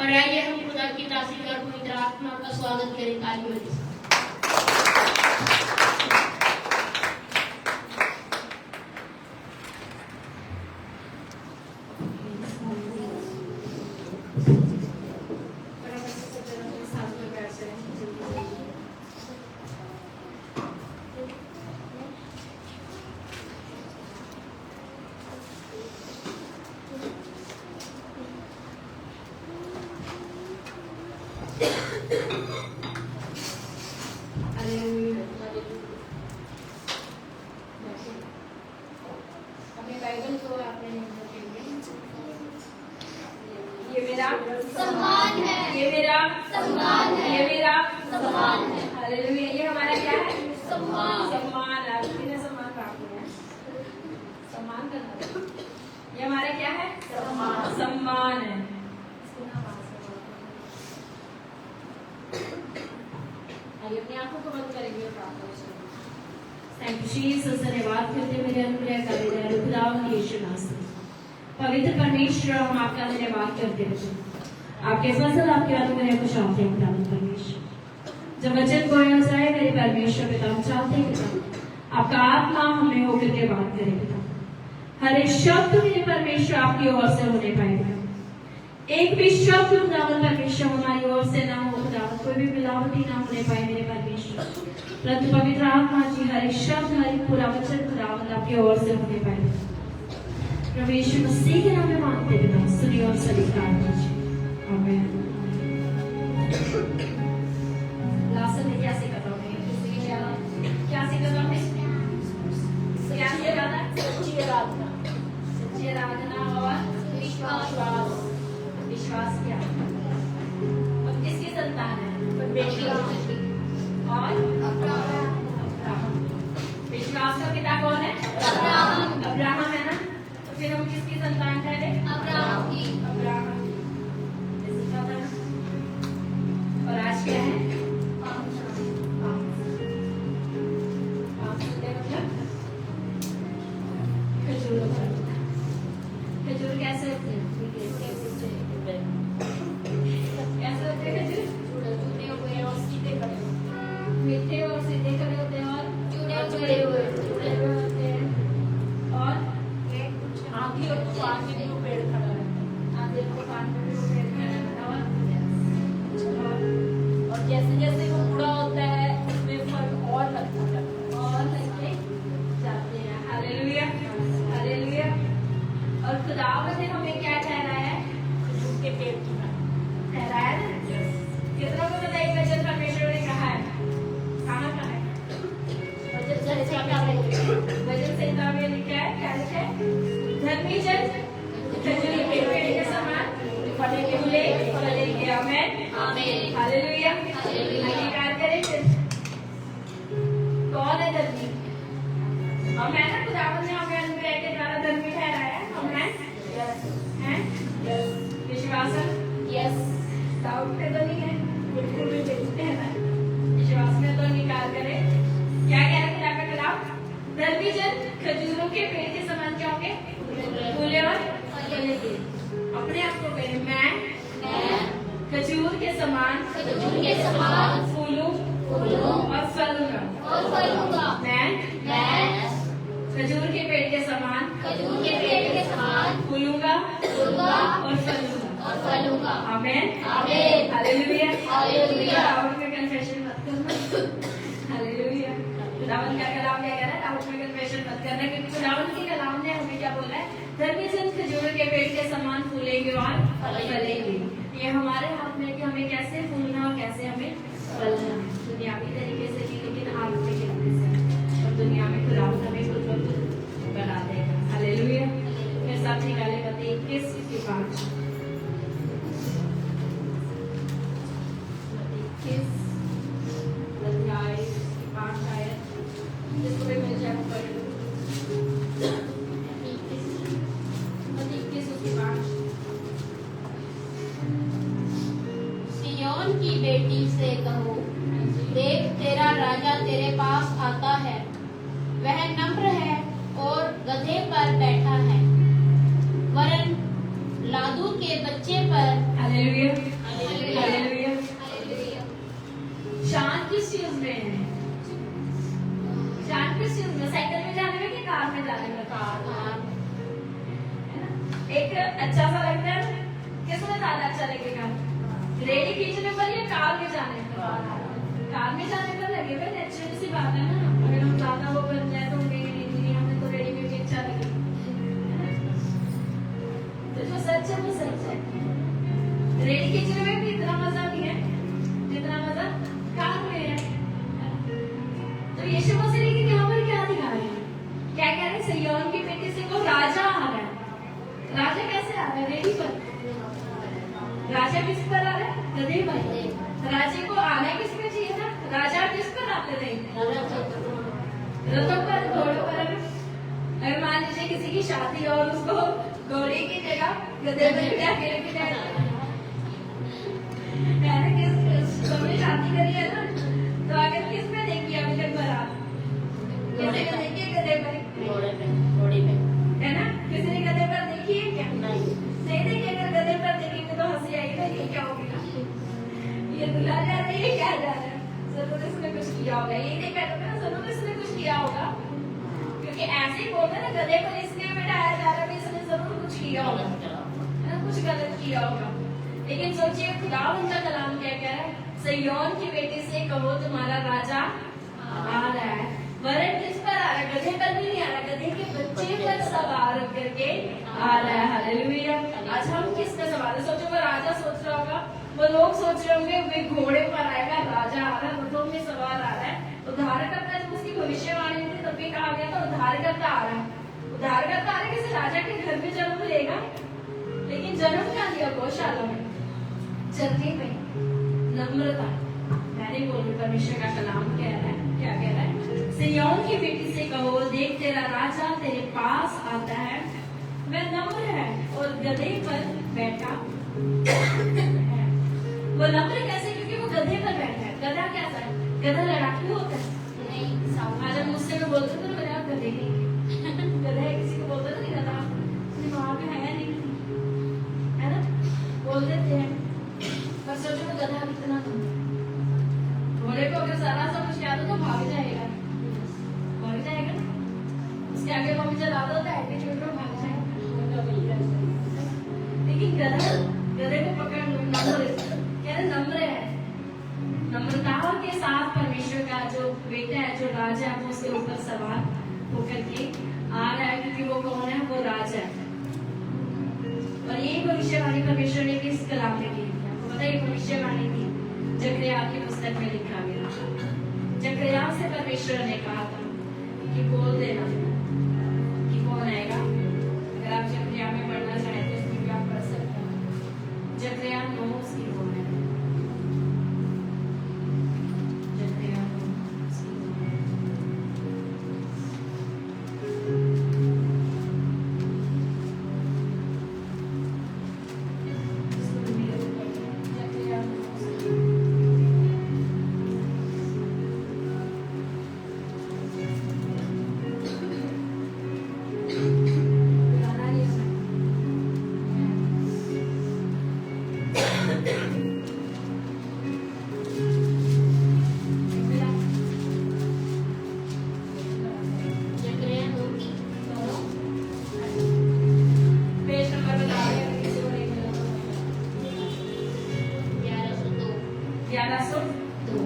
और आइए हम खुदा की तासीर और पवित्र आत्मा का स्वागत करें तालियों से। ये मेरा सम्मान है, ये मेरा सम्मान है, ये मेरा सम्मान है। हालेलुया। ये हमारा क्या है? सम्मान। सम्मान। आप कितने सम्मान प्राप्त हुए? सम्मान करना। ये हमारा क्या है? सम्मान। सम्मान है। आइए अपनी आंखों को बंद करेंगे और प्रार्थना करेंगे। Thank you Jesus. धन्यवाद करते मेरे अनुग्रह करें खुदावंद यीशु नाम। पवित्र परमेश्वर हम आपका धन्यवाद करते हैं। आपके फसल आपके अनुग्रह को चाहते हैं खुदावंद परमेश्वर। जब वचन बोया जाए मेरे परमेश्वर पिता हम चाहते हैं पिता आपका आत्मा हमें होकर के बात करे पिता। हर एक शब्द मेरे परमेश्वर आपकी ओर से होने पाएगा। एक भी शब्द खुदावंद परमेश्वर हमारी ओर से ना हो खुदावंद। कोई भी मिलावटी ना होने पाए मेरे परमेश्वर। परंतु पवित्र आत्मा जी हर एक शब्द हर एक पूरा वचन खुदावंद आपकी ओर से होने पाएगा। प्रभु यीशु मसीह के नाम में मांगते पिता सुनिए और स्वीकार कीजिए। आमीन। लास्ट में क्या सीखा था हमने? क्या सीखा था हमने? क्या सीखा था? सच्ची आराधना। सच्ची आराधना और विश्वास। विश्वास क्या? अब किसकी संतान है? परमेश्वर और अब्राहम। विश्वास का पिता कौन है? अब्राहम है ना? तो फिर हम किसकी संतान ठहरे? अब्राहम की। अब्राहम सीखा था। और आज क्या है? खजूर कैसे होते हैं? कैसे होते हैं खजूर? जुड़े हुए और सीधे खड़े होते हैं। मीठे और सीधे खड़े होते हैं और जुड़े हुए होते हैं। और आंधी और तूफान में भी वो पेड़ खड़ा रहता है। आंधी और तूफान में भी वो पेड़ खड़ा रहता है। और जैसे जैसे वो बूढ़ा होता है उसमें फल और लगता जाता है और लगते जाते हैं। हालेलुया। हालेलुया। और खुदावंद ने हमें क्या ठहराया है? खजूर के पेड़ की तरह ठहराया है ना? कितना को पता है वचन परमेश्वर ने कहा है? कहाँ का है? वचन संहिता में लिखा है। क्या लिखा है? धर्मी जन खजूर के पेड़ के समान फलेंगे फलेंगे। आमीन। आमीन। हालेलुया। अंगीकार करें। कौन है धर्मी? हम है ना? खुदावंद ने हमें अनुग्रह के द्वारा धर्मी ठहराया है। हम हैं? हैं? विश्वास है? यस। डाउट में तो नहीं है? बिल्कुल भी नहीं है। विश्वास में तो अंगीकार करें। क्या कह रहे हैं खुदा का कलाम? धर्मी जन खजूरों के पेड़ के समान क्या होंगे? फूले और फलेंगे। अपने आप को कहें मैं खजूर के समान फूलूं और फलूंगा। मैं खजूर के पेड़ के समान फूलूंगा और फलूंगा। आमीन। हालेलुया। दाऊद में कन्फेशन मत करना। हालेलुया। खुदावंद का कलाम क्या कह रहा है? दाऊद में कन्फेशन मत करना, क्योंकि खुदावंद के कलाम ने हमें क्या बोला है? धर्मी जन खजूर के पेड़ के समान फूलेंगे और फलेंगे। ये हमारे हाथ में कि हमें कैसे फूलना और कैसे हमें फलना है। दुनियावी तरीके से नहीं, लेकिन आत्मिक तरीके से। और दुनिया में खुदावंद हमें खुद ब खुद बना देगा। हालेलुया। फिर सब निकाले मत्ती 21:5। अध्याय 5 आयत जिसको भी मिल जाए पढ़ लो। 21:5। सिय्योन की बेटी से कहो, देख तेरा राजा तेरे पास आता है। वह नम्र है और गधे पर बैठा है, वरन लादू के बच्चे पर। हालेलुया। खींचने पर या कार में जाने पर? कार में जाने पर लगे हुए, नेचुरल सी बात है ना। अगर हम ज्यादा वो बन जाए तो नहीं, हमें तो रेडी में भी अच्छा लगे। तो जो सच है वो सच है। रेडी खींचने में भी इतना मजा नहीं है जितना मजा कार में है। तो यीशु मसीह लेकिन यहाँ पर क्या दिखा रहे हैं? क्या कह रहे हैं? सिय्योन की बेटी से को राजा आ रहा है। राजा कैसे आ रहा है? रेडी पर। राजा किस पर आ रहा है? गधे पर। राजे को आना किस पे चाहिए था? राजा किस पर आते थे? रथों पर, घोड़ों पर। अगर मान लीजिए किसी की शादी और उसको घोड़े की जगह गधे पर बिठा के लेके जाए, तुमने शादी करी है ना, तो अगर किस पे देखी अभी तक बारात? किसी ने देखी है गधे पर? घोड़े पे है ना? किसी ने गधे पर देखी है क्या? नहीं देखी। अगर गधे पर देखेंगे तो हंसी आएगी। ये क्या हो गया? ये दुल्हा जा रहा है, ये क्या जा रहा है? जरूर इसने कुछ किया होगा। ये नहीं कहते ना, जरूर इसने कुछ किया होगा। क्योंकि ऐसे ही बोलते ना, गधे पर इसलिए बैठाया जा रहा है, इसने जरूर कुछ किया होगा, है ना? कुछ गलत किया होगा। लेकिन सोचिए खुदा उनका कलाम क्या कह रहा है? सिय्योन की बेटी से कहो तुम्हारा राजा आ रहा है। वरन किस पर आ रहा है? गधे पर भी नहीं आ रहा, गधे के बच्चे पर सवार करके आ रहा है। हालेलुया। आज हम किस पे सवार है? सोचो वो राजा सोच रहा होगा, वो लोग सोच रहे होंगे वे घोड़े पर आएगा, राजा आ रहा है, रथों में सवार आ रहा है। उद्धारकर्ता जब उसकी भविष्यवाणी थी तब भी कहा गया था उद्धारकर्ता आ रहा है। उद्धारकर्ता आ रहा है, किसी राजा के घर में जन्म लेगा। लेकिन जन्म क्या दिया? गौशाला में, चरने में, नम्रता। मैंने बोलूं परमेश्वर का कलाम कह रहा है, क्या कह रहा है? सिय्योन की बेटी से कहो देख तेरा राजा तेरे पास आता है, वह नम्र है और गधे पर बैठा है। वो नम्र कैसे? क्योंकि वो गधे पर बैठा है। गधा कैसा है? गधा लड़ाकू होता है? नहीं। आज मुझसे में बोलते थे ना, गधे नहीं गधा है, किसी को बोलते नहीं गधा, वहां पे है नहीं, है ना? बोल देते हैं। पर सोचो वो गधा कितना घोड़े को अगर सारा सब कुछ याद हो तो भाग जाएगा ना। उसके आगे कभी चला दो तो एटीट्यूड में भाग जाएगा। लेकिन गधे को पकड़ लो, नम्र है। नम्रता के साथ परमेश्वर का जो बेटा है, जो राजा है, वो उसके ऊपर सवार होकर के आ रहा है। क्योंकि वो कौन है? वो राजा है। और यही भविष्यवाणी परमेश्वर ने किस कलाम में की? आपको पता है ये भविष्यवाणी थी जकरिया की पुस्तक में लिखा गया। जकरिया से परमेश्वर ने कहा था कि बोल देना कि कौन आएगा। अगर आप जकरिया में पढ़ना चाहें तो इसमें भी आप पढ़ सकते हैं। जकरिया 9 उसकी कौन है? जकरिया 9 उसकी कौन है? जकरिया 9 उसकी पेज नंबर बता दें अगर किसी को नहीं मिला तो। 1102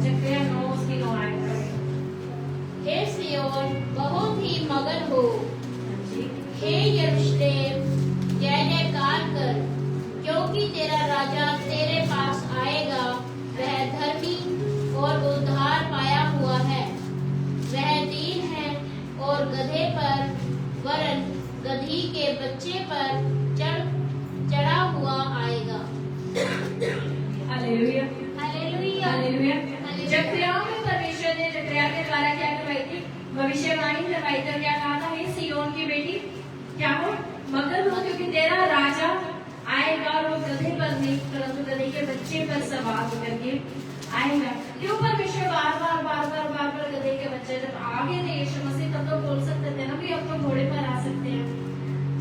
जकरिया 9 उसकी 9 आएगा। हे सिय्योन बहुत ही मगन हो, जी हे यरूशलेम जय जयकार कर, क्योंकि तेरा राजा तेरे पास आएगा। वह धर्मी और उद्धार पाया हुआ है, वह दीन है और गधे पर वरन गधी के बच्चे पर चढ़ा हुआ आएगा। Hallelujah hallelujah. हालेलुया। जकरिया में परमेश्वर ने जकरिया के द्वारा क्या करवाई थी? भविष्यवाणी करवाई थी। क्या कहा था? हे सिय्योन की बेटी क्या हो? मगन हो, क्योंकि तेरा राजा आएगा और वो गधे पर नहीं परंतु गधे के बच्चे पर सवार होकर के आएगा। क्यों परमेश्वर बार बार गधे के बच्चे? जब आगे थे यीशु मसीह तब तो बोल सकते थे ना भी अब तो घोड़े पर आ सकते हैं।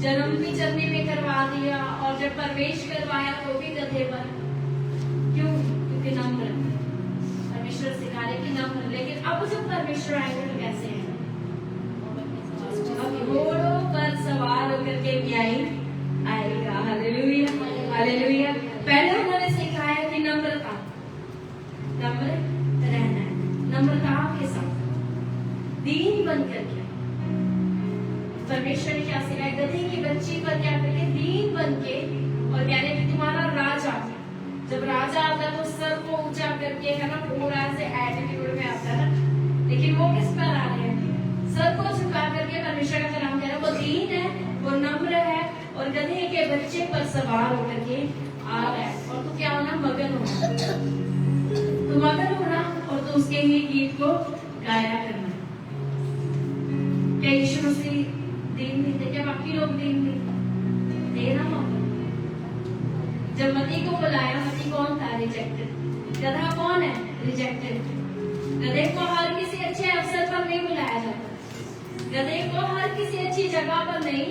जन्म भी चलने में करवा दिया और जब प्रवेश करवाया तो भी गधे पर। क्यों? क्योंकि नम्र। परमेश्वर सिखा रहे कि नम्र। लेकिन अब जब परमेश्वर आएंगे तो कैसे हैं? अब घोड़ों पर सवार होकर के भी आएगा। Hallelujah hallelujah. पहले उन्होंने परमेश्वर ने क्या सिखाया, गधे की बच्ची पर क्या करके दीन बन के और कह रहे कि तुम्हारा राजा, जब राजा आता है तो सर को ऊंचा करके है ना, पूरा से एटीट्यूड में आता है ना, लेकिन वो किस पर आ रहे हैं, सर को झुका करके। परमेश्वर का नाम कह रहा है वो दीन है, वो नम्र है और गधे के बच्चे पर सवार होकर के आ रहा है। और तू क्या होना, मगन होना, तू मगन होना और तू उसके ही गीत को गाया करना। क्या यीशु मसीह दीन नहीं थे? क्या बाकी लोग दीन नहीं? देना मौका। जब मती को बुलाया, मती कौन था? रिजेक्टेड। गधा कौन है? रिजेक्टेड। गधे को हर किसी अच्छे अवसर पर नहीं बुलाया जाता, गधे को हर किसी अच्छी जगह पर नहीं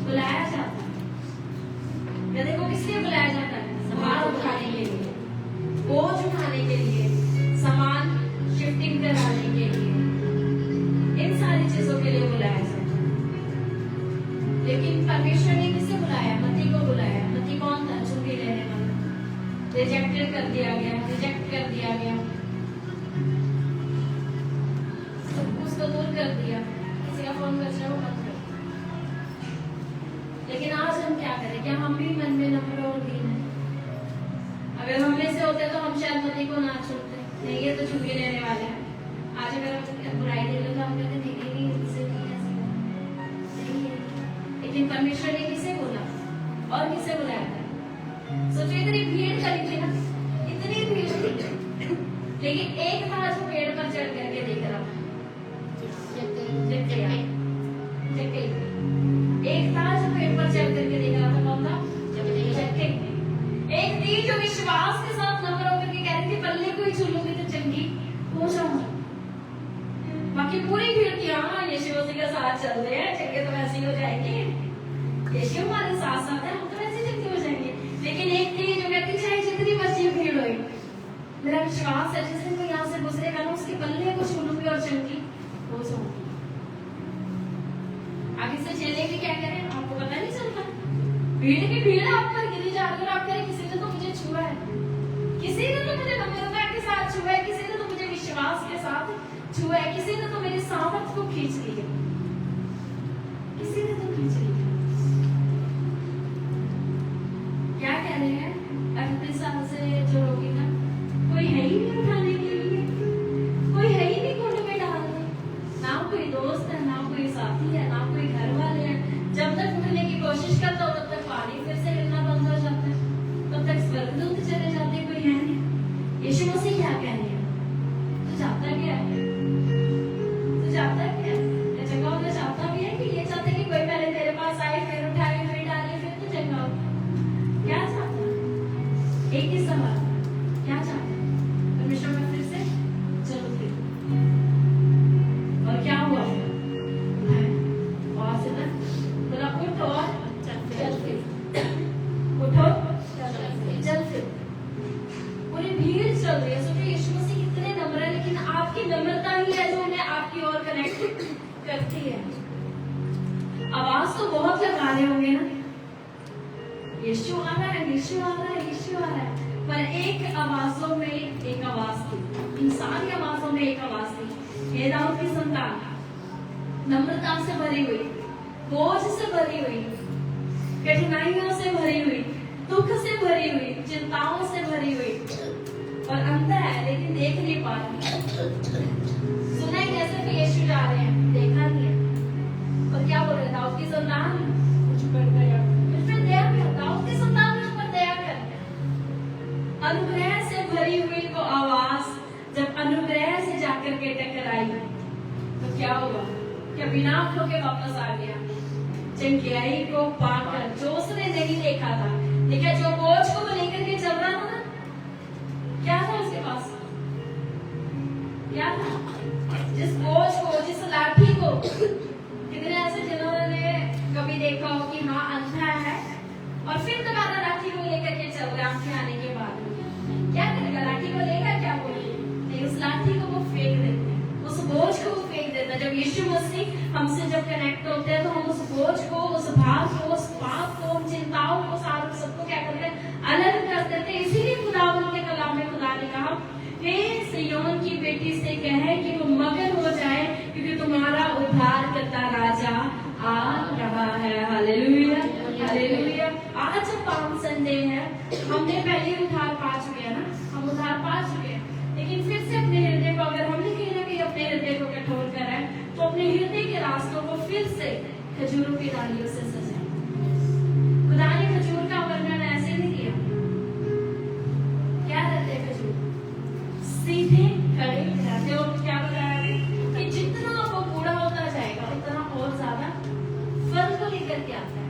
बुलाया जाता। गधे को किस लिए बुलाया जाता है? सामान उठाने के लिए, बोझ उठाने के लिए, सामान शिफ्टिंग कराने के लिए, इन सारी चीजों के लिए बुलाया जाता है। लेकिन परमेश्वर ने किसे बुलाया? मती को बुलाया। मती कौन था? चुंगी लेने वाला, रिजेक्टेड कर दिया गया, रिजेक्ट कर दिया गया, सब कुछ तो दूर कर दिया। किसी का फोन कर रहे हो मत करो। लेकिन आज हम क्या करें? क्या हम भी मन में नम्र और दीन है? अगर हम में से होते तो हम शायद मती को ना छोड़ते, नहीं ये तो चुंगी लेने वाले हैं। आज अगर हम बुराई दे लो तो हम कहते नहीं इससे नहीं ऐसे नहीं है। लेकिन परमेश्वर ने किसे बोला और किसे बुलाया था? सोचो इतनी भीड़ खड़ी थी ना, इतनी भीड़ थी, लेकिन एक था जो पेड़ पर चढ़ करके देख रहा था, एक था जो पेड़ पर चढ़ करके देख रहा था। कौन था? एक थी जो विश्वास के साथ नम्र होकर के कह रही थी पल्ले को ही छूलूंगी तो चंगी हो जाऊंगी। बाकी पूरी भीड़ थी, हाँ यीशु मसीह का साथ चल रहे हैं, चंगे तो वैसे ही हो जाएंगे, यीशु हमारे साथ साथ है, हम तो वैसे चंगे हो जाएंगे। लेकिन एक थी जो कहती चाहे जितनी मर्जी भीड़ हो, मेरा विश्वास है जिस दिन कोई यहाँ से गुजरेगा ना उसके पल्ले को छूलूंगी और चंगी हो जाऊंगी। आगे से चेले भी क्या करें आपको पता नहीं चलता, भीड़ की भीड़ आप पर गिरी जा रही है, आप करें किसी ने तो मुझे छुआ है, किसी ने तो मुझे नम्रता के साथ छुआ है, किसी ने तो मुझे विश्वास के साथ छुआ है, किसी ने तो मेरे सामर्थ को खींच लिया, किसी ने तो खींच लिया। क्या कह रहे हैं 38 साल से जो रोगी था, कोई है ही नहीं उठाने के लिए, कोई है ही नहीं कोने में डालने, ना कोई दोस्त है, ना कोई साथी है, ना कोई घर वाले हैं। जब तक उठने की कोशिश करता हो तब तक पानी फिर से गिरना बंद हो जाता है, तब तक स्वर्गदूत चले जाते, कोई है नहीं। यीशु मसीह क्या कह रहे हैं? तू चाहता क्या है? तू चाहता क्या है? ये जगह में चाहता भी है कि ये चाहते कि कोई पहले तेरे पास आए, फिर उठाए, फिर डाले, फिर तू जगह हो? क्या चाहता? एक ही सवाल, क्या चाहता? परमेश्वर में फिर से चलो फिर, और क्या हुआ? और से ना बोला उठो और चल फिर, उठो चल फिर। पूरी भीड़ चल रही है। सोचो यीशु मसीह कितने नम्र है, लेकिन आपकी नम्रता ही है जो उन्हें आपकी ओर कनेक्ट करती है। आवाज तो बहुत लगा रहे होंगे ना, यीशु आ रहा है, यीशु आ रहा है, यीशु आ रहा है, पर एक आवाजों में एक आवाज थी, इन सारी आवाजों में एक आवाज थी, हे दाऊद की संतान, नम्रता से भरी हुई, बोझ से भरी हुई, कठिनाइयों से भरी हुई, दुख से भरी हुई, चिंताओं से भरी हुई, और अंधा है लेकिन देख नहीं पा रही। सुना है कैसे कि यीशु जा रहे हैं, देखा नहीं है, और क्या बोल रहे? दाऊद की संतान मुझ पर दया कर, दाऊद की संतान मुझ पर दया कर। अनुग्रह से भरी हुई वो आवाज जब अनुग्रह से जाकर के टकराई तो क्या हुआ? क्या बिना आंखों के वापस आ गया? चंगियाई को पाकर जो उसने नहीं देखा था, देखा जो बोझ को वो लेकर के चल रहा था ना, क्या था उसके पास? क्या था? जिस बोझ को, जिस लाठी को, कितने ऐसे जिन्होंने कभी देखा हो कि हाँ अंधा है और फिर दोबारा लाठी को लेकर के चल रहा, आंखें आने के बाद क्या करेगा? लाठी को लेगा क्या? बोलिए नहीं, उस लाठी को वो फेंक देते हैं, उस बोझ को वो फेंक देता है। जब यीशु मसीह हमसे जब कनेक्ट होते हैं तो हम उस बोझ को, उस भार को, उस पाप को, उन चिंताओं को, सारे सबको क्या करते हैं? अलग कर देते हैं। इसीलिए खुदावंद के कलाम में खुदा ने कहा, हे सिय्योन की बेटी से कहे कि वो मगन हो जाए क्योंकि तुम्हारा उद्धार करता राजा आ हमने पहले उधार पा चुके हैं ना, हम उधार पा चुके हैं, लेकिन फिर से अपने हृदय को, अगर हमने कहीं ना कहीं अपने हृदय को कठोर करा है, तो अपने हृदय के रास्तों को फिर से खजूरों की डालियों से सजाएं। खुदा ने खजूर का वर्णन ऐसे नहीं किया। क्या रहते हैं खजूर? सीधे खड़े रहते, और क्या बताया अभी कि जितना वो बूढ़ा होता जाएगा उतना और ज्यादा फल को लेकर के आता है,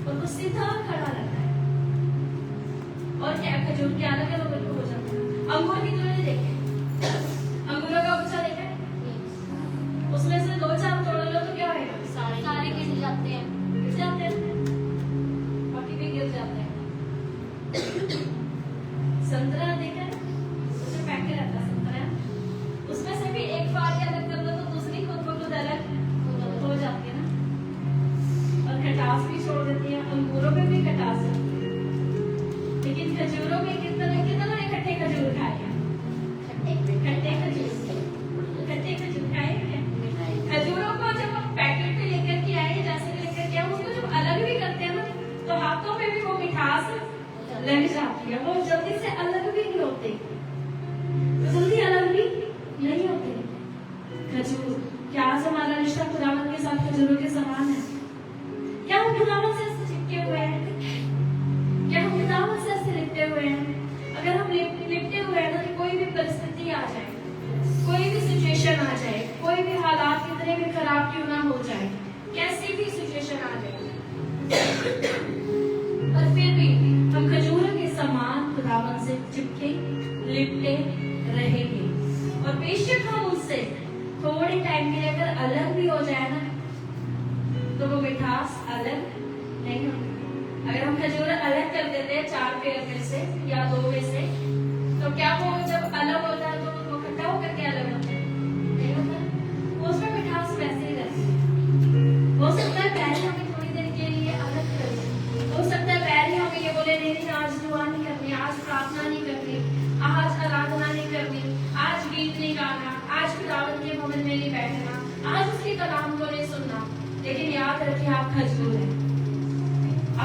और वो सीधा खड़ा रहता है। और क्या खजूर के अलग अलग हो जाते हैं। अंगूर की तुलना देखें, अंगूरों का गुच्छा देखा है, उसमें से 2-4 तोड़ लो तो क्या होगा? सारे गिर जाते हैं। गिर जाते हैं, बाकी भी गिर जाते हैं। संतरा देखा है, उसमें पैकेट रहता है संतरा, उसमें से भी एक फाड़ी अलग कर दो तो दूसरी खुद ब खुद अलग हो जाती है ना, और खटास भी छोड़ देती है। अंगूरों में भी खटास है, लेकिन खजूरों में कितना इकट्ठे खजूर खाए हैं? खट्टे खजूर खाए हैं। खजूरों को जब हम पैकेट पे लेकर के आए, जैसे लेकर के आए, उसको जब अलग भी करते हैं ना, तो हाथों में भी वो मिठास लग जाती है, वो जल्दी से अलग भी नहीं होते, जल्दी अलग भी नहीं होते। खजूर, क्या आज हमारा रिश्ता खुदावंद के साथ खजूरों के समान है? क्या हम खुदावंद से ऐसे चिपके हुए हैं? क्या हम खुदावंद से ऐसे लिपटे हुए हैं? अगर हम लिपटे हुए हैं ना, तो कोई भी परिस्थिति आ जाए, कोई भी सिचुएशन आ जाए, कोई भी हालात कितने भी खराब क्यों ना हो जाए, कैसी भी सिचुएशन आ जाए, पर फिर भी हम खजूरों के समान खुदावंद से चिपके लिपटे रहेंगे। और बेशक हम उससे थोड़े टाइम के लिए अगर अलग भी हो जाए ना, तो वो मिठास अलग नहीं होती। अगर हम खजूर अलग कर देते हैं 4 पेड़ में से या 2 में से, तो क्या वो जब अलग होता है तो वो खट्टा होकर के अलग होता है? नहीं होता, उसमें मिठास वैसे ही रहती है। हो सकता है पहले हमें थोड़ी देर के लिए अलग कर दे, हो सकता है पहले हमें ये बोले नहीं आज दुआ नहीं करनी, आज प्रार्थना नहीं करनी, आज आराधना नहीं करनी, आज गीत नहीं गाना, आज खुदावंद के भवन में नहीं बैठना, आज उसके कलाम को नहीं सुनना। लेकिन याद रखिए, आप खजूर हैं,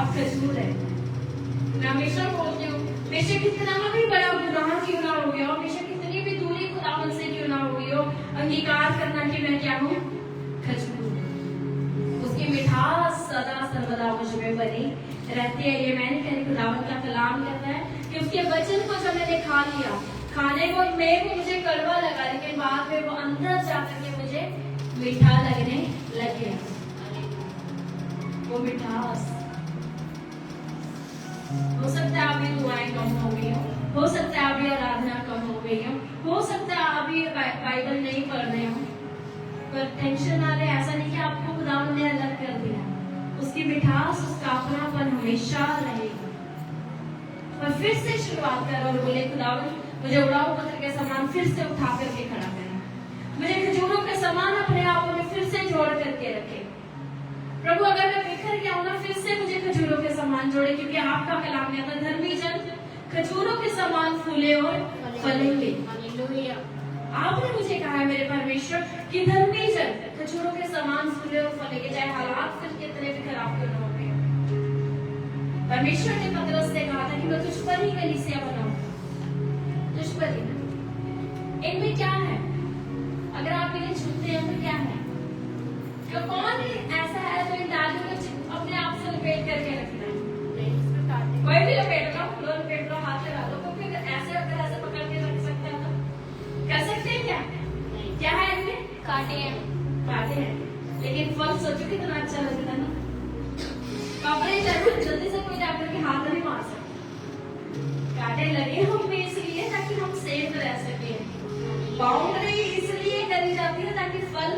आप खजूर हैं। मैं हमेशा बोलती हूँ, बेशक कितना भी बड़ा गुनाह क्यों ना हो गया हो, बेशक कितनी भी दूरी खुदावंद से क्यों ना हो गई हो, अंगीकार करना कि मैं क्या हूँ? खजूर। उसकी मिठास सदा सर्वदा मुझ में बनी रहती है। ये मैं नहीं कह रही, खुदावंद का कलाम कहता है कि उसके वचन को जब मैंने खा लिया, खाने को में वो मुझे कड़वा लगा, लेकिन बाद में वो अंदर जाकर के मुझे मीठा लगने लग गया। वो मिठास, हो सकता है अभी दुआएं कम हो गई हो सकता है अभी आराधना कम हो गई हो सकता है अभी बाइबल नहीं पढ़ रहे हो, पर टेंशन ना ले, ऐसा नहीं कि आपको खुदावंद ने अलग कर दिया। उसकी मिठास, उसका अपनापन हमेशा रहेगा। पर फिर से शुरुआत कर और बोले खुदावंद मुझे उड़ाऊ पत्थर के समान फिर से उठा करके खड़ा करना, मुझे खजूरों के समान अपने आप में फिर से जोड़ करके रखे। प्रभु अगर मैं बिखर गया हूं ना, फिर से मुझे खजूरों के समान जोड़े, क्योंकि आपका कलाम कहता है धर्मी जन खजूरों के समान फूले और फलेंगे। हालेलुया। आपने मुझे कहा है मेरे परमेश्वर कि धर्मी जन खजूरों के समान फूले और फलेंगे, चाहे हालात फिर कितने भी खराब क्यों न हो गए। परमेश्वर ने पतरस से कहा था कि मैं तुझ पर ही कलीसिया बनाऊं, तुझ पर ही। इनमें क्या है? अगर आप इन्हें छूते हैं तो क्या है? तो कौन ऐसा है जो इन डालियों को अपने आप से लपेट करके रखना है? कोई भी लपेट लो, हाथ लगा लो, क्योंकि ऐसे अगर ऐसे पकड़ के रख सकते हैं तो कर सकते हैं क्या? क्या है इनमें? कांटे हैं, कांटे हैं, लेकिन फल सोचो कितना अच्छा लगता है ना। कपड़े जल्दी से कोई जाकर के हाथ नहीं मार सकता, कांटे लगे हमें इसलिए ताकि हम सेफ रह सके। बाउंड्री इसलिए करी जाती है ताकि फल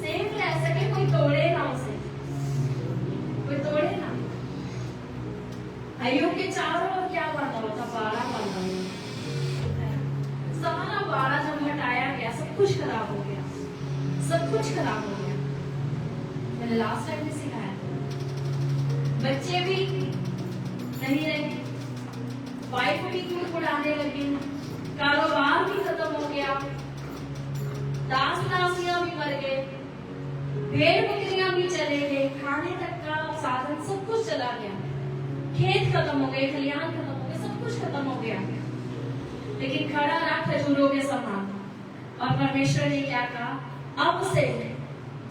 सेफ रह सके, कोई तोड़े ना उसे, कोई तोड़े ना। अय्यूब के चारों ओर क्या बांधा हुआ था? बाड़ा बांधा हुआ। सारा बाड़ा जब हटाया गया, सब कुछ खराब हो गया, सब कुछ खराब हो गया। मैंने लास्ट टाइम भी सिखाया था, बच्चे भी नहीं रहे, वाइफ भी क्यों उड़ाने लगी, कारोबार भी खत्म हो गया, दास दासियां भी मर गए, भेड़ बकरियां भी चले गए, खाने तक का साधन सब कुछ चला गया। खेत खत्म हो गए, खलिहान खत्म हो गए, सब कुछ खत्म हो गया, लेकिन खड़ा रहा खजूरों के समान। और परमेश्वर ने क्या कहा, अब से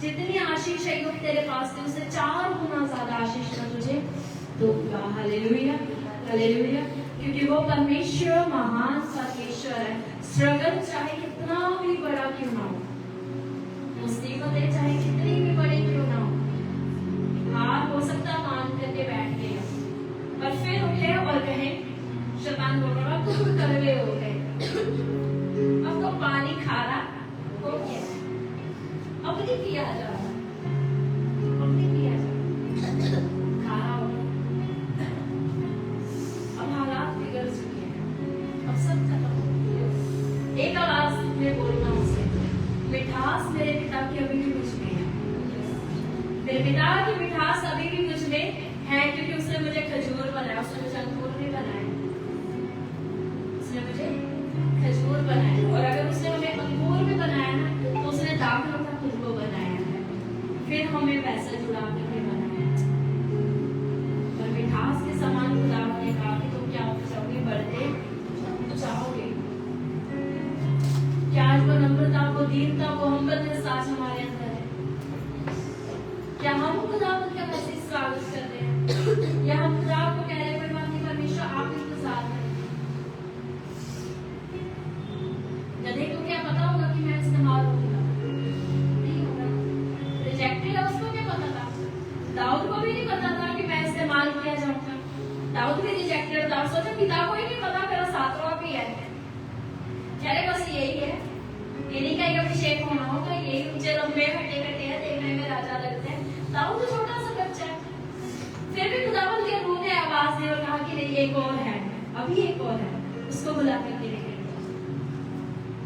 जितनी आशीष है योग तेरे पास थी उससे 4 गुना ज्यादा आशीष मैं तुझे दूंगा। Hallelujah, hallelujah. क्योंकि वो परमेश्वर महान परमेश्वर है। स्ट्रगल चाहे कितना भी बड़ा क्यों ना हो, मुसीबतें चाहे कितनी भी बड़ी क्यों ना हो, हार हो सकता मान करके बैठ गए और फिर उठे और कहे, शैतान बोल रहा तुम कड़वे हो गए, अब तो पानी खारा हो गया, अब नहीं पिया जा रहा, अब नहीं पिया जा रहा, खारा हो गया, अब हालात बिगड़ चुके हैं, अब सब खत्म हो गया। एक आवाज में बोलना उसे, मिठास मेरे पिता की अभी भी मुझ में है, मेरे पिता की मिठास अभी भी मुझ में है, क्योंकि उसने मुझे खजूर बनाया, उसने मुझे अंगूर नहीं बनाया, उसने मुझे खजूर बनाया। और अगर उसने हमें अंगूर भी बनाया ना, तो उसने दाखलों का खुद को बनाया है, फिर हमें वैसा जुड़ा करके बनाया। और मिठास के समान खुदा ने कहा कि तुम क्या हो जाओगे, बढ़ते जाओगे। क्या आज वो नम्रता, वो दीनता, वो हम्बलनेस आज हमारे अंदर है? क्या हम खुदावंद का कैसे स्वागत कर रहे हैं, या हम खुदा को कह रहे हैं कोई बात नहीं परमेश्वर आप इंतजार करें। गधे को क्या पता होगा कि मैं इस्तेमाल होगा, नहीं होगा। रिजेक्टेड है, उसको क्या पता था? दाऊद को भी नहीं पता था कि मैं इस्तेमाल किया जाऊंगा, दाऊद भी रिजेक्टेड था, सोचा पिता को ही नहीं पता, मेरा सातवां भी है, अरे बस यही है, इन्हीं का ही अभिषेक होना होगा, यही ऊंचे लंबे हटे कटे हैं, देखने में राजा लगते हैं। दाऊद तो छोटा सा बच्चा है, फिर भी खुदावंद के रूह ने आवाज दी और कहा कि नहीं एक और है, अभी एक और है, उसको बुला करके लेके,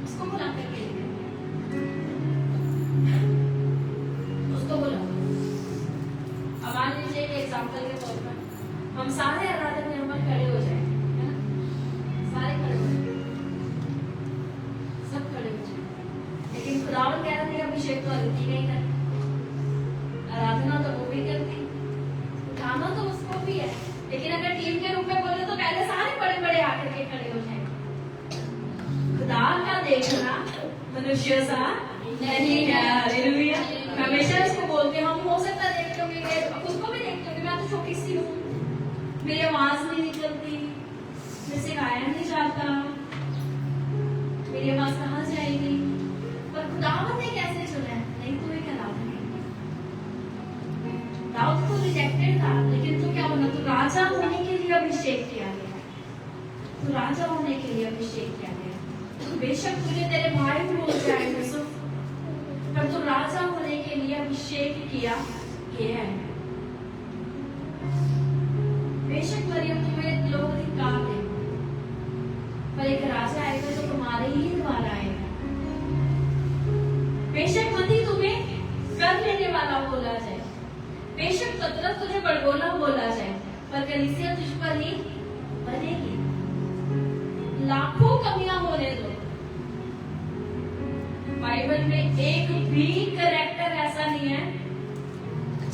उसको बुला करके लेके, उसको बुला। अब मान लीजिए एक एग्जाम्पल के तौर पर हम सारे आराधन में हम खड़े हो जाए, है ना, सारे खड़े हो जाए, सब खड़े हो जाए, लेकिन खुदावंद कह रहे थे अभिषेक तो अदिति नहीं करती, आराधना तो वो भी करती, उठाना तो उसको भी है, लेकिन अगर टीम के रूप में बोले तो पहले सारे बड़े बड़े आकर के खड़े हो जाए। खुदा का देखना मनुष्य सा नहीं है। हालेलुया। हमेशा इसको बोलते हम हो सकता है देख लोगे, खुद को भी देखते होंगे, मैं तो छोटी सी हूँ, मेरी आवाज नहीं निकलती, मेरे से गाया नहीं जाता, मेरी आवाज कहाँ जाएगी, पर खुदावंद ने कैसे चुना है, नहीं तो एक आराधना। दाऊद तो रिजेक्टेड था, लेकिन तू क्या बना, तू राजा होने के लिए अभिषेक किया गया, तू राजा होने के लिए अभिषेक किया गया। बेशक तुझे तेरे भाई भूल जाए यूसुफ, पर तू राजा होने के लिए अभिषेक किया गया है। बेशक मरियम तुम्हें लोग धिक्कार दे, पर एक राजा आएगा जो तुम्हारे ही द्वारा आएगा। बेशक मती तुम्हें कर लेने वाला बोला जाए, बेशक पतरस तुझे बड़बोला बोला जाए, पर कलीसिया तुझ पर ही बनेगी। लाखों कमियां होने दो, बाइबल में एक भी कैरेक्टर ऐसा नहीं है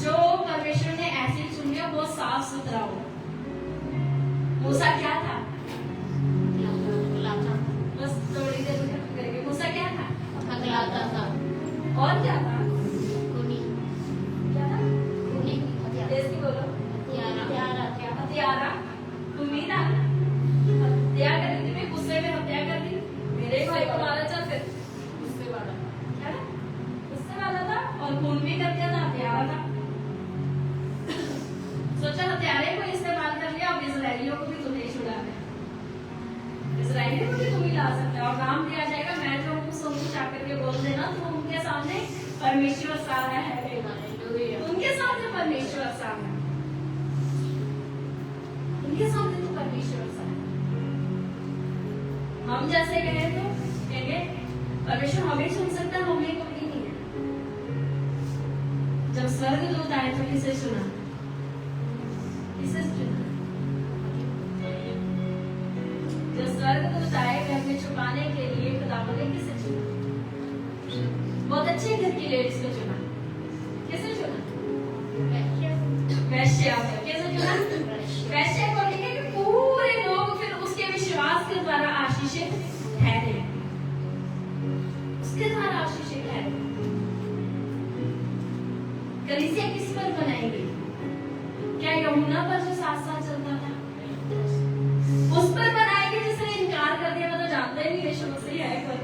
जो परमेश्वर ने ऐसी चुनी हो वो साफ सुथरा हो। मूसा क्या था, बस थोड़ी देर करके, मूसा क्या था, अगलाता था, और क्या था, खूनी, क्या था, खूनी, तेज बोलो, हत्यारा, हत्यारा, तुम्ही ना हत्या कर दी, तुम्हें गुस्से में हत्या कर दी, मेरे भाई को मारा, चल फिर गुस्से वाला, क्या था, गुस्से वाला था, और खून भी कर दिया था, हत्यारा था। सोचा हत्यारे को इस्तेमाल कर लिया, अब इजराइलियों को भी तुम्हें छुड़ा है, इजराइलियों को भी तुम ही ला सकते हो, और नाम दिया जाएगा मैं जो हूँ सो कुछ आकर के बोल देना, तो उनके सामने परमेश्वर सा है, उनके सामने परमेश्वर सा है, उनके सामने तो परमेश्वर सा है। हम जैसे कहे तो कहेंगे परमेश्वर हमें सुन सकता है, हमें कोई नहीं है। जब स्वर्गदूत आए तो किसे सुना, किसे सुना, जब स्वर्गदूत आए घर में छुपाने के लिए खुदावंद ने किसे चुना, बहुत अच्छे घर की लेडीज को चुना, किसे चुना, वैश्या को, किसे चुना, वैश्या आशीषित ठहरे, उसके द्वारा आशीषित ठहरे। कलीसिया किस पर बनाएगी? क्या यमुना पर जो साथ साथ चलता था उस पर बनाएगी जिसने इनकार कर दिया? मतलब जानते ही नहीं यीशु मसीह है पर,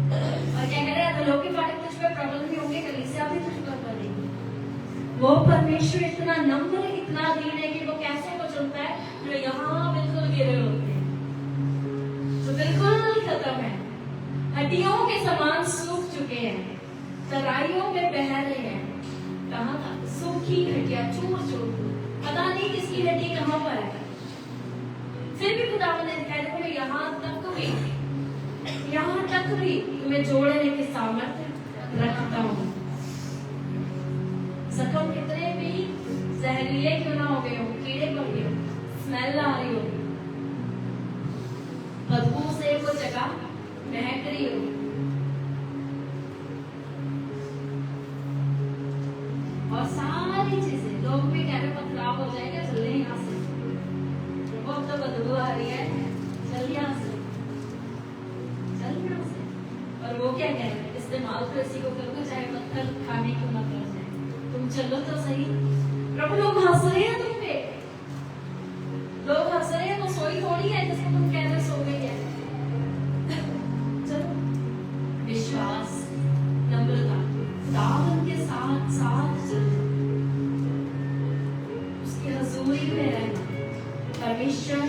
और क्या कह रहे हैं, लोग के फाटक तुझ पे प्रबल भी होंगे, कलीसिया भी तुझ पर बनेगी। वो परमेश्वर इतना नम्र, इतना दीन है कि वो कैसे को चुनता है जो यहाँ बिल्कुल गिरे होते हैं, जो बिल्कुल खत्म है, हड्डियों के समान सूख चुके हैं, तराइयों में बह रहे हैं। कहाँ तक? सूखी हड्डियां, चूर चूर, पता नहीं किसकी हड्डी कहाँ पर है। फिर भी खुदावंद ने दिखाया, देखो मैं यहाँ तक भी तुम्हें जोड़ने की सामर्थ्य रखता हूँ। जख्म कितने भी जहरीले क्यों ना हो गए हो, कीड़े पड़ गए हो, स्मेल आ रही हो, बदबू से वो जगह महक रही हो, और सारी चीजें लोग भी कह रहे खराब हो जाएगा, चले यहाँ से, वो तो बदबू आ रही है, चल यहाँ से, चल यहाँ से। और वो क्या कह रहे हैं, इस्तेमाल तो इसी को करोगे चाहे पत्थर खाने को ना कर जाए, तुम चलो तो सही। प्रभु लोग हंस रहे हैं तुम पे, लोग हंस रहे हैं, वो सोई थोड़ी है जिसको तुम कह रहे सो गई है। चलो, विश्वास, नम्रता, दावन के साथ साथ चलो, उसकी हजूरी में रहना। परमेश्वर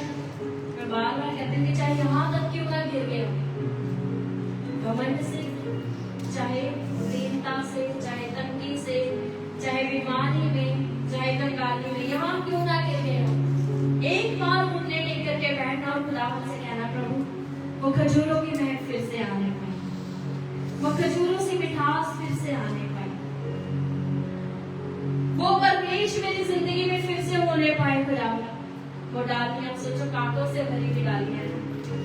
बार बार कहते हैं कि चाहे यहाँ तक क्यों ना गिर गए, घमंड से, चाहे दीनता से, चाहे तंगी से, चाहे बीमारी में, चाहे कंगाली में, यहाँ क्यों ना गिर गए हो, एक बार घुटने टेक करके बैठना और खुदावंद से कहना, प्रभु वो खजूरों की महक फिर से आने पाए, वो खजूरों से मिठास फिर से आने पाए, वो परमेश मेरी जिंदगी में फिर से होने पाए। खुदावंद वो डाली, अब सोचो कांटों से भरी हुई डाली है,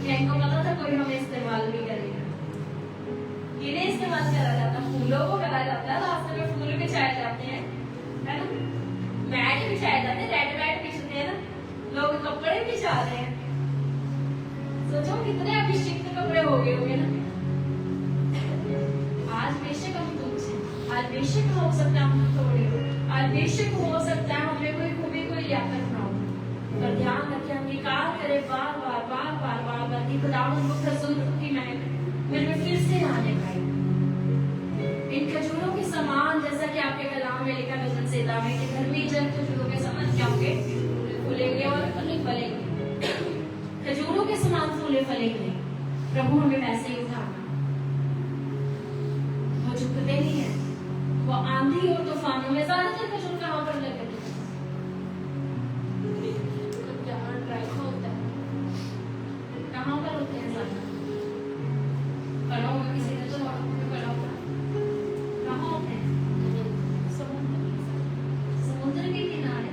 क्या इनको पता था कोई हमें इस्तेमाल भी करेगा? किन्हें इस्तेमाल करा जाता? फूलों को करा जाता है, रास्ते में फूल बिछाए जाते हैं, है ना, मैट बिछाए जाते हैं, रेड मैट बिछते हैं ना, लोग कपड़े बिछा रहे हैं। सोचो कितने अभिषिक्त कपड़े हो गए होंगे ना। आज बेशक हम तुमसे, आज बेशक हो सकता है हम थोड़े, आज बेशक हो सकता है हमें कोई खूबी कोई लियाकत ना हो, पर ध्यान रखें, अंगीकार करें बार बार बार बार बार बार कि खुदावंद वो खजूरों की महक मुझ में फिर से आने पाए। इन खजूरों के समान, जैसा कि आपके कलाम में लिखा वचन सेदा में कि धर्मी जन खजूरों के समान क्या होंगे? फूलेंगे और फलेंगे, खजूरों के समान फूले फलेंगे। प्रभु हमें वैसे ही उठाना, वो झुकते नहीं है, वो आंधी और तूफानों में ज्यादातर खजूर कहाँ पर लगे थे? कहाँ पर होते हैं ज्यादा? पढ़ा होगा किसी ने तो पढ़ा होगा, कहाँ होते हैं? समुद्र के किनारे,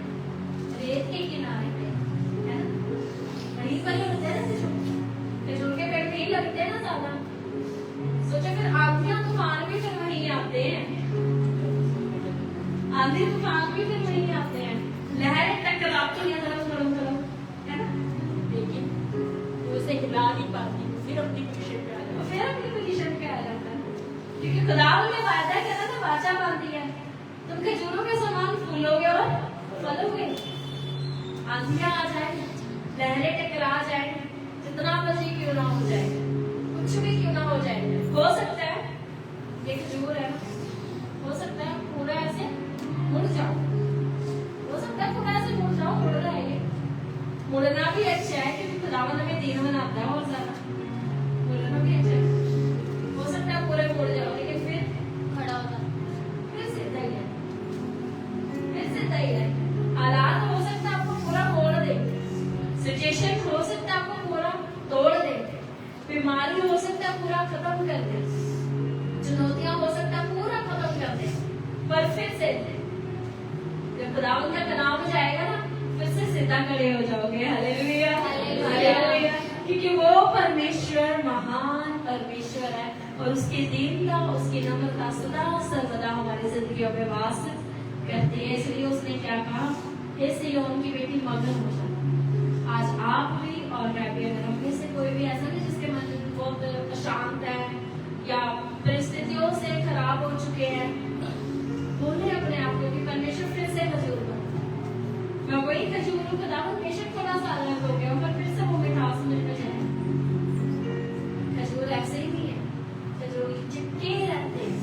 रेत के किनारे पे, है ना, वहीं पर होते हैं ना खजूर के पेड़ नहीं लगते हैं ना ज्यादा। सोचो फिर आंधियां तूफान भी फिर वहीं आते हैं, आंधी तूफान भी फिर वहीं आते हैं, लहरें टकराती हैं धड़म धड़म धड़म, है ना, लेकिन उसे हिला नहीं पाती, फिर अपनी पोजीशन पे आ जाता, फिर अपनी पोजीशन पे आ जाता है, क्योंकि खुदावंद ने वादा करा था, वाचा बांधी है, तुम खजूरों के समान फूलोगे और फलोगे। आंधियां आ जाए, लहरें टकरा जाए, जितना मर्जी क्यों ना हो जाए, कुछ भी क्यों ना हो जाए, हो सकता है ये खजूर है, हो सकता है पूरा ऐसे मुड़ जाओ, हो सकता है पूरा ऐसे मुड़ जाओ, मुड़ रहा है ये, मुड़ना भी अच्छा है क्योंकि खुदावंद हमें दीन बनाता है, और ज्यादा मुड़ना भी अच्छा है। हो सकता है पूरे मुड़ जाओ, लेकिन फिर खड़ा होता, फिर सीधा ही है, फिर सीधा ही है। हालात हो सकता है आपको पूरा मोड़ दे, सिचुएशन हो सकता है आपको पूरा तोड़ दे, बीमारी हो सकता है पूरा खत्म कर दे, चुनौतियां हो सकता है पूरा खत्म कर दे, पर फिर से जब खुदावंद का नाम जाएगा ना, फिर से सीधा खड़े हो जाओगे। हालेलुया, हालेलुया, क्योंकि वो परमेश्वर महान परमेश्वर है, और उसकी दीनता, उसकी नम्रता सदा सर्वदा हमारी जिंदगियों में वास करती है। इसलिए उसने क्या कहा, हे सिय्योन की बेटी मगन हो जा। आज आप भी और मैं भी, अगर हम में से कोई भी ऐसा नहीं जिसके शांत है या परिस्थितियों से खराब हो चुके हैं, बोले अपने आप को कि परमेश्वर फिर से खजूर बना। मैं वही खजूर हूँ, खुदावन बेशक थोड़ा सा अलग हो गया पर फिर से वो मिठास मुझ में जाए। खजूर ऐसे ही नहीं है, खजूर चिपके रहते हैं।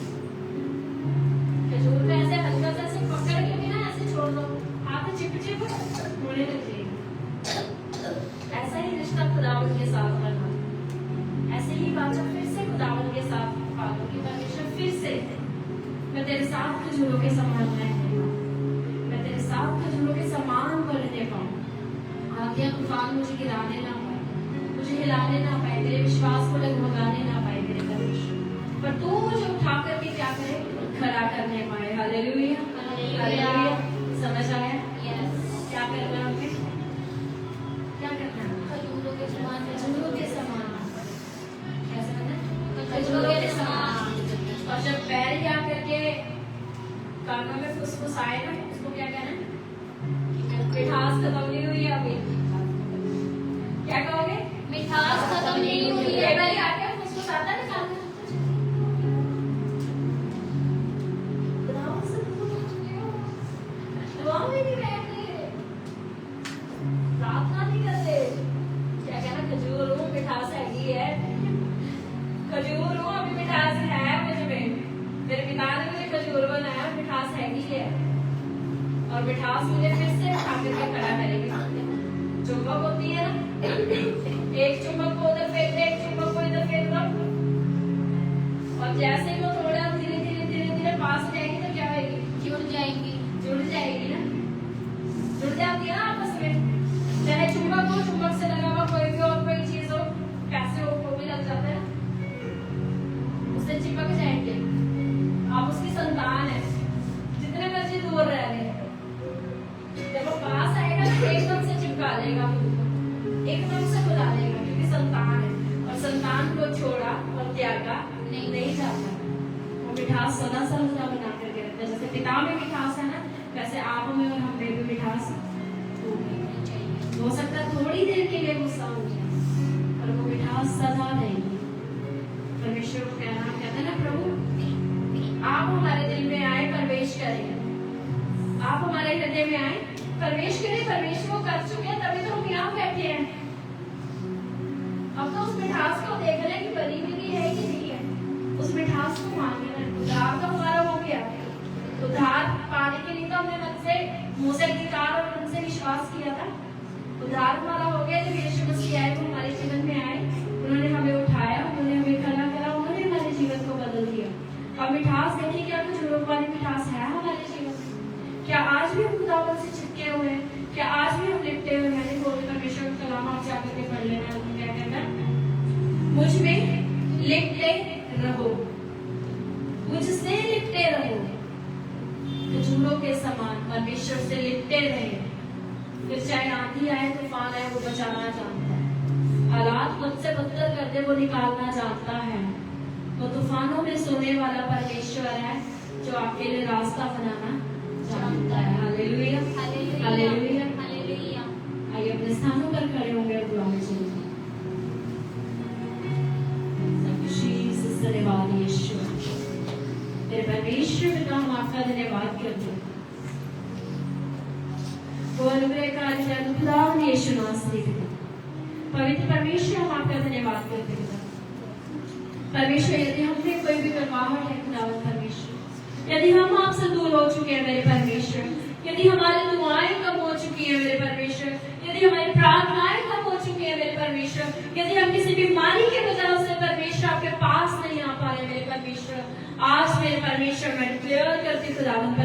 खजूर में ऐसे हल्का सा ऐसे पकड़ के भी ना ऐसे छोड़ दो, हाथ चिप चिप होने लग जाएगा। ऐसा ही रिश्ता खुदावन के साथ रखा, ऐसे ही वाचा फिर से खुदावन के साथ पालो कि परमेश्वर फिर से मैं तेरे साथ खजूरों के समान मैं तेरे साथ खजूरों के समान बनने पाऊं। आगे तूफान मुझे गिराने ना पाए, मुझे हिलाने ना पाए, मेरे विश्वास को डगमगाने ना पाए मेरे परमेश्वर, पर तू मुझे उठा करके क्या करे, खड़ा करने पाए। Hallelujah, hallelujah. समझ आया? क्या करना है हमें? क्या करना है? खजूरों के समान खजूरों के समान कैसे करना है? खजूरों के समान। और जब पैर जा करके कानों में फुसफुसाए ना, उसको क्या कहना है? मिठास खत्म नहीं हुई है अभी। क्या कहोगे? मिठास खत्म नहीं हुई है। कई बार आके फुसफुसाता है कान में। खुदावन से दुआ में नहीं बैठते, प्रार्थना नहीं करते। क्या कहना? खजूर हूँ, मिठास हैगी है। खजूर हूँ, अभी मिठास है मुझ में। मेरे पिता ने मुझे खजूर बनाया, मिठास हैगी है। और मिठास मुझे फिर से उठा करके खड़ा करेगी। चुंबक होती है ना, एक चुंबक को उधर फेंक दे, एक चुंबक को इधर फेंक दो, और जैसे ही वो थोड़ा धीरे धीरे धीरे धीरे पास जाएगी तो क्या होगी? जुड़ जाएंगी। जुड़ जाएगी ना, जुड़ जाती है ना आपस में। चाहे चुंबक हो, चुंबक से लगा हुआ कोई भी और कोई चीज हो, पैसे हो, वो भी लग जाता है, उससे चिपक जाएंगे। आप उसकी संतान है, जितने मर्जी दूर रह रहे हैं, जब वो पास आएगा तो एकदम से चिपका लेगा, एकदम से बुला लेगा, क्योंकि संतान है। और संतान को छोड़ा और त्यागा नहीं जाता। वो मिठास सदा सर्वदा बना करके रखता है। जैसे पिता में मिठास है ना, वैसे आप में और हम में भी मिठास हो सकता है थोड़ी देर के लिए गुस्सा हो जाए, पर वो मिठास सदा रहेगी। परमेश्वर को कहते हैं ना, प्रभु आप हमारे दिल में आए, प्रवेश करें। आप हमारे हृदय में आए, प्रवेश करें। परमेश्वर वो कर चुके हैं, तभी तो हम यहाँ बैठे हैं। अब तो उस मिठास को देख रहे हैं कि बनी हुई है कि नहीं है, उस मिठास को मांगे ना। उद्धार तो हमारा हो गया, उद्धार पाने के लिए तो हमने मन से, मुंह से अंगीकार और मन से विश्वास किया था। उद्धार हमारा हो गया जब यीशु मसीह आए, वो हमारे जीवन में आए, उन्होंने हमें उठाया, उन्होंने हमें खड़ा करा, उन्होंने हमारे जीवन को बदल दिया। अब मिठास देखिए, क्या कुछ लोग वाली मिठास है हमारे जीवन में? क्या आज भी हम खुदावन से चिपके हुए हैं? क्या आज भी हम लिपटे हुए हैं? देखो परमेश्वर का कलाम आप जाकर के पढ़ लेना, क्या कहना? मुझ में लिपटे रहो, मुझसे लिपटे रहो, खजूरों के समान परमेश्वर से लिपटे रहे। फिर चाहे आंधी आए, तूफान आए, वो बचाना जानता है। हालात मुझसे बदतर कर दे, वो निकालना जानता है। वो तूफानों में सोने वाला परमेश्वर है, जो आपके लिए रास्ता बनाना जानता है। Hallelujah, hallelujah, hallelujah, hallelujah. आइए अपने स्थानों पर खड़े होंगे और दुआ में चलेंगे। धन्यवाद यीशु, तेरे परमेश्वर पिता, हम आपका धन्यवाद करते हैं। वो अनुग्रहकारी है खुदावंद यीशु नासरी पिता, पवित्र परमेश्वर, हम आपका धन्यवाद करते हैं। परमेश्वर, यदि हमने कोई भी करवाहट है खुदावंद परमेश्वर, यदि हम आपसे दूर हो चुके हैं मेरे परमेश्वर, यदि हमारी दुआएं कम हो चुकी है मेरे परमेश्वर, यदि हमारी प्रार्थनाएं कम हो चुकी है मेरे परमेश्वर, यदि हम किसी बीमारी की वजह से परमेश्वर आपके पास नहीं आ पा रहे मेरे परमेश्वर, आज मेरे परमेश्वर मैं डिक्लेयर करती खुदावंद